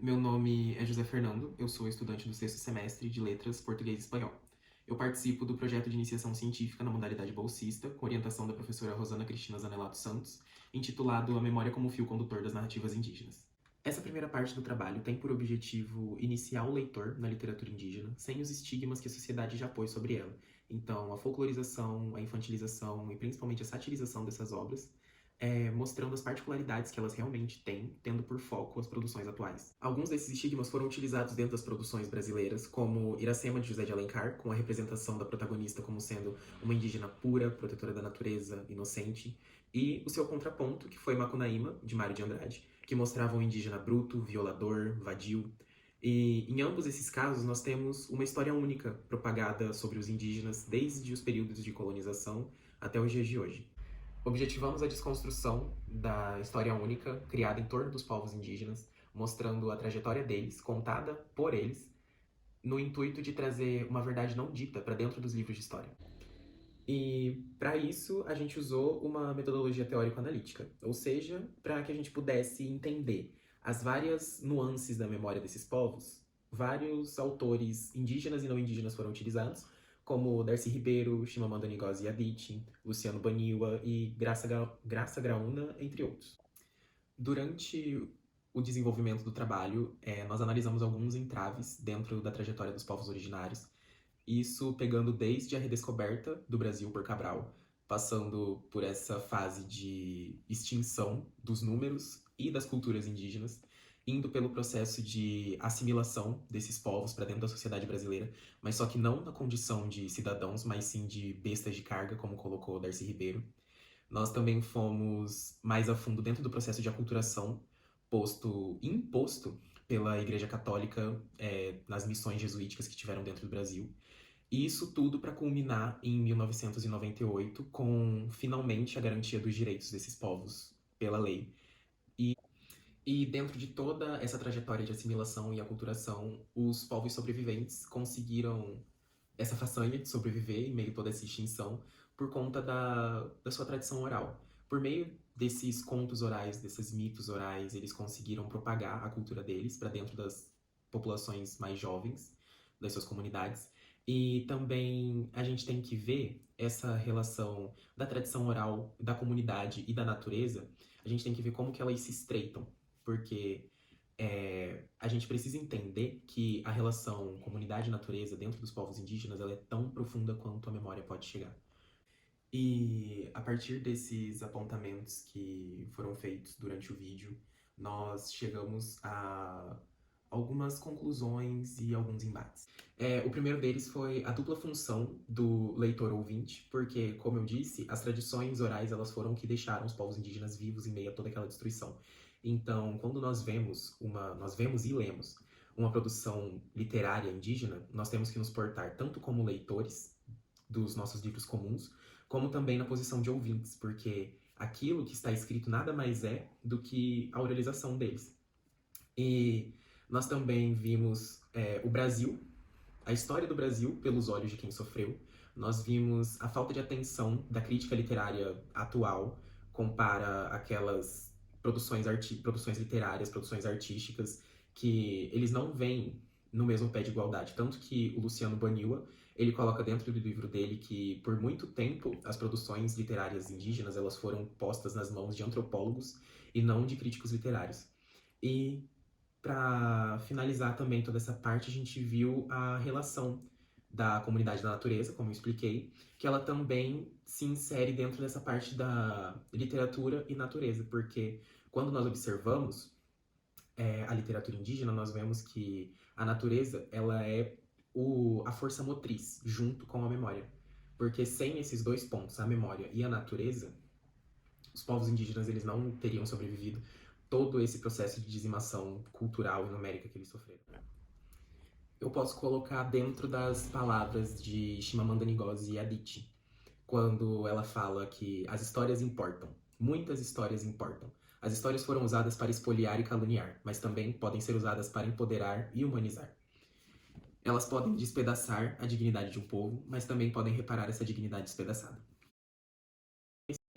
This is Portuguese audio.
Meu nome é José Fernando, eu sou estudante do sexto semestre de Letras Português e Espanhol. Eu participo do projeto de iniciação científica na modalidade bolsista, com orientação da professora Rosana Cristina Zanelato Santos, intitulado A Memória como Fio Condutor das Narrativas Indígenas. Essa primeira parte do trabalho tem por objetivo iniciar o leitor na literatura indígena, sem os estigmas que a sociedade já pôs sobre ela. Então, a folclorização, a infantilização e principalmente a satirização dessas obras, mostrando as particularidades que elas realmente têm, tendo por foco as produções atuais. Alguns desses estigmas foram utilizados dentro das produções brasileiras, como Iracema, de José de Alencar, com a representação da protagonista como sendo uma indígena pura, protetora da natureza, inocente, e o seu contraponto, que foi Macunaíma, de Mário de Andrade, que mostrava um indígena bruto, violador, vadio. E em ambos esses casos, nós temos uma história única propagada sobre os indígenas desde os períodos de colonização até os dias de hoje. Objetivamos a desconstrução da história única criada em torno dos povos indígenas, mostrando a trajetória deles, contada por eles, no intuito de trazer uma verdade não dita para dentro dos livros de história. E para isso a gente usou uma metodologia teórico-analítica, ou seja, para que a gente pudesse entender as várias nuances da memória desses povos, vários autores indígenas e não indígenas foram utilizados, como Darcy Ribeiro, Chimamanda Ngozi Adichie, Luciano Baniwa e Graça Graúna, entre outros. Durante o desenvolvimento do trabalho, nós analisamos alguns entraves dentro da trajetória dos povos originários, isso pegando desde a redescoberta do Brasil por Cabral, passando por essa fase de extinção dos números e das culturas indígenas, indo pelo processo de assimilação desses povos para dentro da sociedade brasileira, mas só que não na condição de cidadãos, mas sim de bestas de carga, como colocou Darcy Ribeiro. Nós também fomos mais a fundo dentro do processo de aculturação imposto pela Igreja Católica nas missões jesuíticas que tiveram dentro do Brasil. E isso tudo para culminar em 1998 com, finalmente, a garantia dos direitos desses povos pela lei. E dentro de toda essa trajetória de assimilação e aculturação, os povos sobreviventes conseguiram essa façanha de sobreviver em meio a toda essa extinção por conta da sua tradição oral. Por meio desses contos orais, desses mitos orais, eles conseguiram propagar a cultura deles para dentro das populações mais jovens, das suas comunidades. E também a gente tem que ver essa relação da tradição oral, da comunidade e da natureza, a gente tem que ver como que elas se estreitam, porque a gente precisa entender que a relação comunidade e natureza dentro dos povos indígenas ela é tão profunda quanto a memória pode chegar. E a partir desses apontamentos que foram feitos durante o vídeo, nós chegamos a algumas conclusões e alguns embates. O primeiro deles foi a dupla função do leitor-ouvinte, porque, como eu disse, as tradições orais elas foram o que deixaram os povos indígenas vivos em meio a toda aquela destruição. Então, quando nós vemos e lemos uma produção literária indígena, nós temos que nos portar tanto como leitores dos nossos livros comuns, como também na posição de ouvintes, porque aquilo que está escrito nada mais é do que a oralização deles. E nós também vimos o Brasil, a história do Brasil pelos olhos de quem sofreu. Nós vimos a falta de atenção da crítica literária atual compara aquelas produções literárias, produções artísticas, que eles não veem no mesmo pé de igualdade. Tanto que o Luciano Baniwa, ele coloca dentro do livro dele que, por muito tempo, as produções literárias indígenas elas foram postas nas mãos de antropólogos e não de críticos literários. E, para finalizar também toda essa parte, a gente viu a relação da comunidade da natureza, como eu expliquei, que ela também se insere dentro dessa parte da literatura e natureza, porque quando nós observamos a literatura indígena, nós vemos que a natureza ela é a força motriz, junto com a memória. Porque sem esses dois pontos, a memória e a natureza, os povos indígenas eles não teriam sobrevivido todo esse processo de dizimação cultural e numérica que eles sofreram. Eu posso colocar dentro das palavras de Chimamanda Ngozi Adichie, quando ela fala que as histórias importam, muitas histórias importam. As histórias foram usadas para espoliar e caluniar, mas também podem ser usadas para empoderar e humanizar. Elas podem despedaçar a dignidade de um povo, mas também podem reparar essa dignidade despedaçada.